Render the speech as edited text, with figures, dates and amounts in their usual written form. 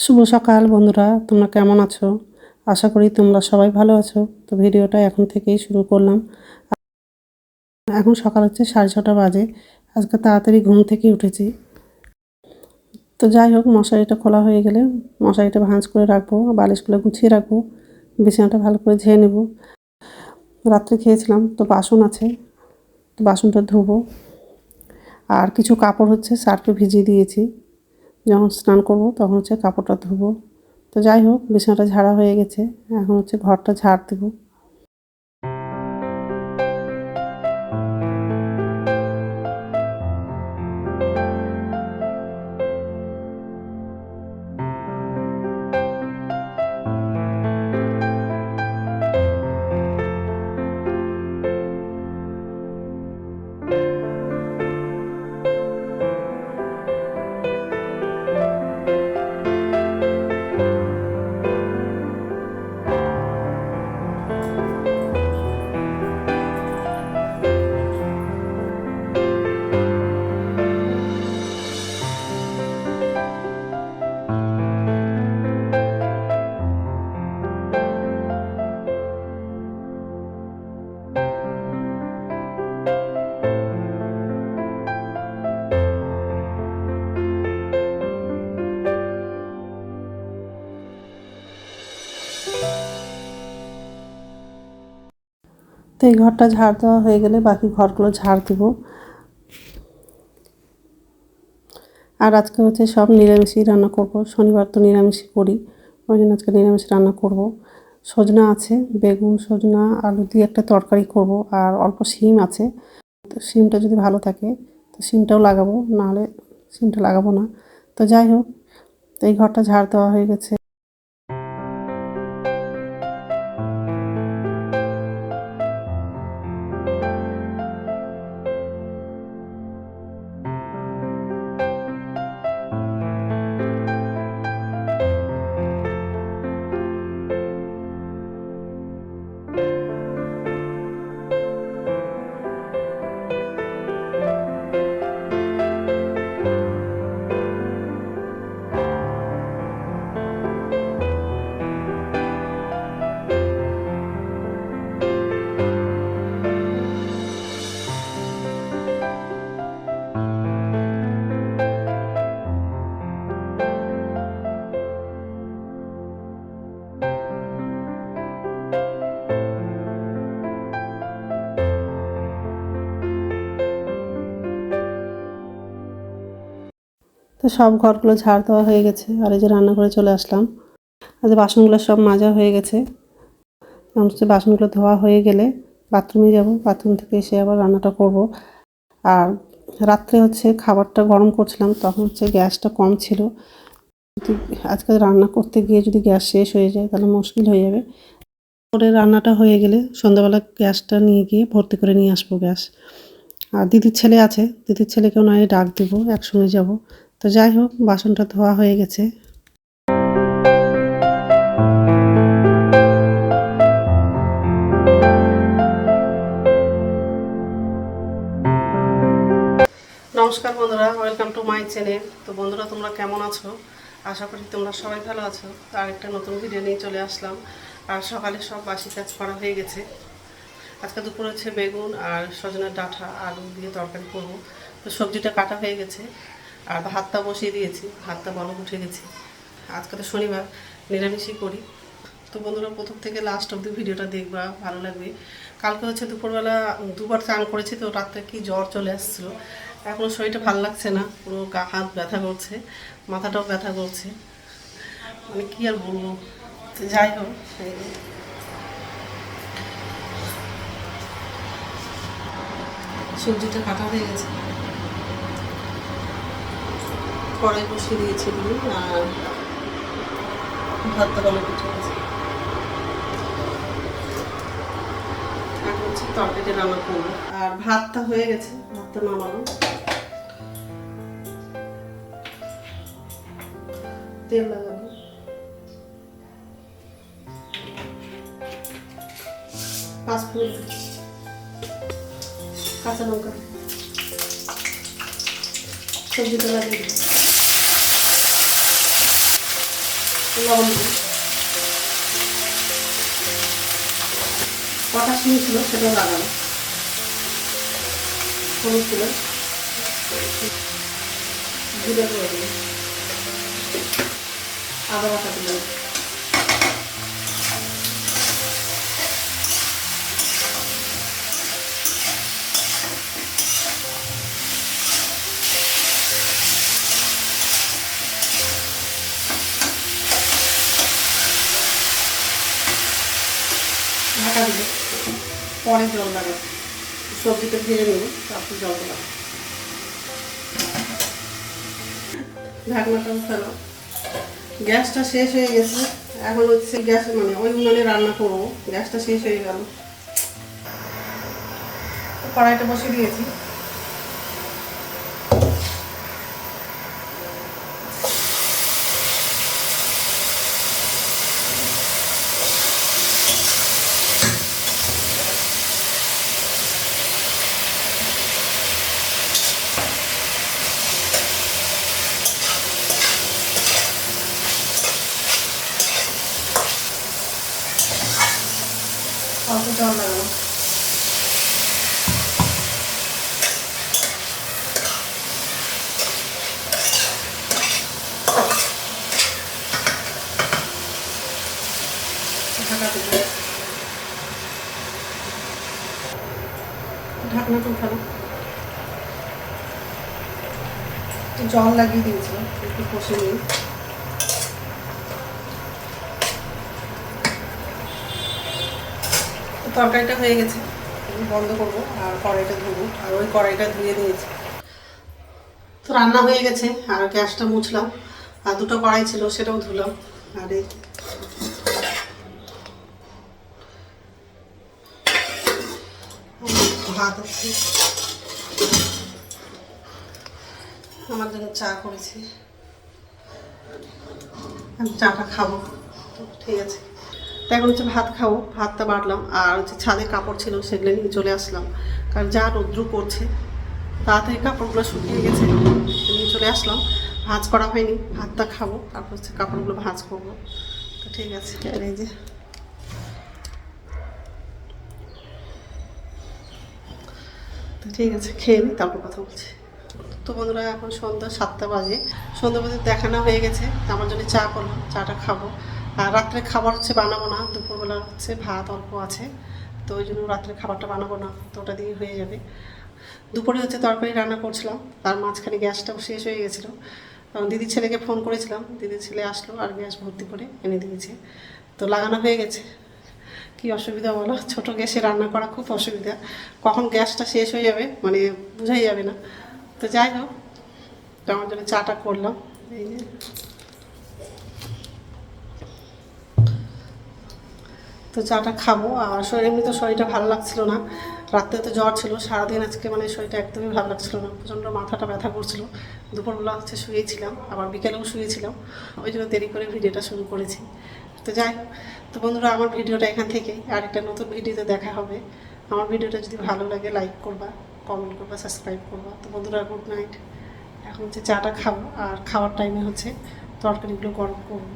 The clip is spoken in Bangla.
শুভ সকাল বন্ধুরা, তোমরা কেমন আছো? আশা করি তোমরা সবাই ভালো আছো। তো ভিডিওটা এখন থেকেই শুরু করলাম। এখন সকাল হচ্ছে 6:30 বাজে। আজকে তাড়াতাড়ি ঘুম থেকে উঠেছি। তো যাই হোক, মশারিটা খোলা হয়ে গেলে মশারিটা ভাঁজ করে রাখবো, বালিশগুলো গুছিয়ে রাখবো, বিছানাটা ভালো করে ঝেড়ে নেব। রাত্রে খেয়েছিলাম, তো বাসন আছে, তো বাসনটা ধোবো। আর কিছু কাপড় হচ্ছে সার্ফে ভিজিয়ে দিয়েছি, যখন স্নান করবো তখন হচ্ছে কাপড়টা ধোবো। তো যাই হোক, বিছানাটা ঝাড়া হয়ে গেছে, এখন হচ্ছে ঘরটা ঝাড় দেবো। তো এই ঘরটা ঝাড় দেওয়া হয়ে গেলে বাকি ঘরগুলো ঝাড় দেবো। আর আজকে হচ্ছে সব নিরামিষই রান্না করব, শনিবার তো নিরামিষই করি, ওই জন্য আজকে নিরামিষ রান্না করব। সজনা আছে, বেগুন সজনা আলু দিয়ে একটা তরকারি করব, আর অল্প শিম আছে। তো শিমটা যদি ভালো থাকে তো শিমটাও লাগাবো, নাহলে শিমটা লাগাবো না। তো যাই হোক, তো এই ঘরটা ঝাড় দেওয়া হয়ে গেছে। তো সব ঘরগুলো ঝাড় দেওয়া হয়ে গেছে, আর এই যে রান্নাঘরে চলে আসলাম। আর যে বাসনগুলো সব মাজা হয়ে গেছে, হচ্ছে বাসনগুলো ধোয়া হয়ে গেলে বাথরুমে যাব, বাথরুম থেকে এসে আবার রান্নাটা করব। আর রাত্রে হচ্ছে খাবারটা গরম করছিলাম, তখন হচ্ছে গ্যাসটা কম ছিল। আজকে রান্না করতে গিয়ে যদি গ্যাস শেষ হয়ে যায় তাহলে মুশকিল হয়ে যাবে। পরে রান্নাটা হয়ে গেলে সন্ধ্যাবেলা গ্যাসটা নিয়ে গিয়ে ভর্তি করে নিয়ে আসবো গ্যাস। আর দিদির ছেলে আছে, দিদির ছেলেকেও নয় ডাক দেবো, একসঙ্গে যাব। তো যাই হোক, বাসনটা ধোয়া হয়ে গেছে। নমস্কার বন্ধুরা, ওয়েলকাম টু মাই চ্যানেল। তো বন্ধুরা, তোমরা কেমন আছো? আশা করি তোমরা সবাই ভালো আছো। তো আরেকটা নতুন ভিডিও নিয়ে চলে আসলাম। আর সকালে সব বাসি কাজ করা হয়ে গেছে। আজকে দুপুর হচ্ছে বেগুন আর সজনের ডাঁটা আলু দিয়ে তরকারি করব। তো সবজিটা কাটা হয়ে গেছে, আর ভাতটা বসিয়ে দিয়েছি, ভাতটা বলক উঠে গেছে। আজকে তো শনিবার, নিরামিষই করি। তো বন্ধুরা, প্রথম থেকে লাস্ট অবধি ভিডিওটা দেখবা, ভালো লাগবে। কালকে হচ্ছে দুপুরবেলা দুবার চান করেছি, তো রাত্রে কি জ্বর চলে আসছিলো। এখনও শরীরটা ভালো লাগছে না, পুরো গা হাত ব্যথা করছে, মাথাটাও ব্যথা করছে, মানে কী আর বলবো। যাই হোক, সবজিটা কাটা হয়ে গেছে, কড়াই বসিয়ে দিয়েছি দিয়ে, আর ভাতটা বলক উঠে গেছে। এখন হচ্ছে তরকারিটা রান্না করবো, আর ভাতটা হয়ে গেছে, ভাতটা নামানো। তেল লাগাবো, পাঁচফোড়ন, কাঁচা লঙ্কা, সবজিটা লাগিয়ে দিই। লবণ দিই, কটা শিম ছিল সেটাও লাগানো, হলুদ দিলাম, জিরে গুঁড়ো দিলাম, আদা বাটা দিলাম, ঢাকা দিব, পরে জল লাগাবো, সবজিটা ভেজে নেব, তারপর জল দিলাম, ঢাকনাটা উঠানো। গ্যাসটা শেষ হয়ে গেছে, এখন হচ্ছে গ্যাস মানে ওই উনানে রান্না করবো, গ্যাসটা শেষ হয়ে গেল, কড়াইটা বসিয়ে দিয়েছি, অল্প জল লাগানো, ঢাকা দেবো, ঢাকনাটা উঠানো, একটু জল লাগিয়ে দিয়েছিলাম, একটু কষে নিই, তরকারিটা হয়ে গেছে, বন্ধ করবো আর কড়াইটা ধুবো, আর ওই কড়াইটা ধুয়ে দিয়েছি। তো রান্না হয়ে গেছে, আর গ্যাসটা মুছলাম, আর দুটো কড়াই ছিল সেটাও ধুলাম, আর এই ভাত আছে, আমার জন্য চা করেছি, আমি চাটা খাবো, তো ঠিক আছে। তো এখন হচ্ছে ভাত খাবো, ভাতটা বাড়লাম, আর হচ্ছে ছাদে কাপড় ছিল সেগুলো নিয়ে চলে আসলাম, কারণ যা রৌদ্র করছে তাড়াতাড়ি কাপড়গুলো শুকিয়ে গেছে, নিয়ে চলে আসলাম। ভাঁজ করা হয়নি, ভাতটা খাবো, তারপর হচ্ছে কাপড়গুলো ভাঁজ করবো। তো ঠিক আছে, এই যে তো ঠিক আছে, খেয়ে নিই তারপর কথা বলছি। তো বন্ধুরা এখন সন্ধ্যা 7টা বাজে, সন্ধ্যা বাজে দেখানো হয়ে গেছে, আমার জন্য চা করলাম, চাটা খাবো। আর রাত্রে খাবার হচ্ছে বানাবো না, দুপুরবেলা হচ্ছে ভাত অল্প আছে, তো ওই জন্য রাত্রে খাবারটা বানাবো না, তো ওটা দিয়ে হয়ে যাবে। দুপুরে হচ্ছে তরকারি রান্না করছিলাম, তার মাঝখানে গ্যাসটাও শেষ হয়ে গেছিলো, কারণ দিদির ছেলেকে ফোন করেছিলাম, দিদির ছেলে আসলো আর গ্যাস ভর্তি করে এনে দিয়েছে, তো লাগানো হয়ে গেছে। কি অসুবিধা বলো, ছোটো গ্যাসে রান্না করা খুব অসুবিধা, কখন গ্যাসটা শেষ হয়ে যাবে মানে বোঝাই যাবে না। তো যাই হোক, তো আমার জন্য চাটা করলাম, এই যে তো চাটা খাবো। আর এমনি তো শরীরটা ভালো লাগছিল না, রাত্রে তো জ্বর ছিল, সারাদিন আজকে মানে শরীরটা একদমই ভালো লাগছিল না, প্রচণ্ড মাথাটা ব্যথা করছিল। দুপুরবেলা হচ্ছে শুয়েছিলাম, আবার বিকেলেও শুয়েছিলাম, ওই জন্য দেরি করে ভিডিওটা শুরু করেছি। তো যাই হোক, তো বন্ধুরা আমার ভিডিওটা এখান থেকেই, আরেকটা নতুন ভিডিওতে দেখা হবে। আমার ভিডিওটা যদি ভালো লাগে লাইক করবা, কমেন্ট করবা, সাবস্ক্রাইব করবা। তো বন্ধুরা গুড নাইট। এখন হচ্ছে চাটা খাবো, আর খাওয়ার টাইমে হচ্ছে তরকারিগুলো গরম করবো।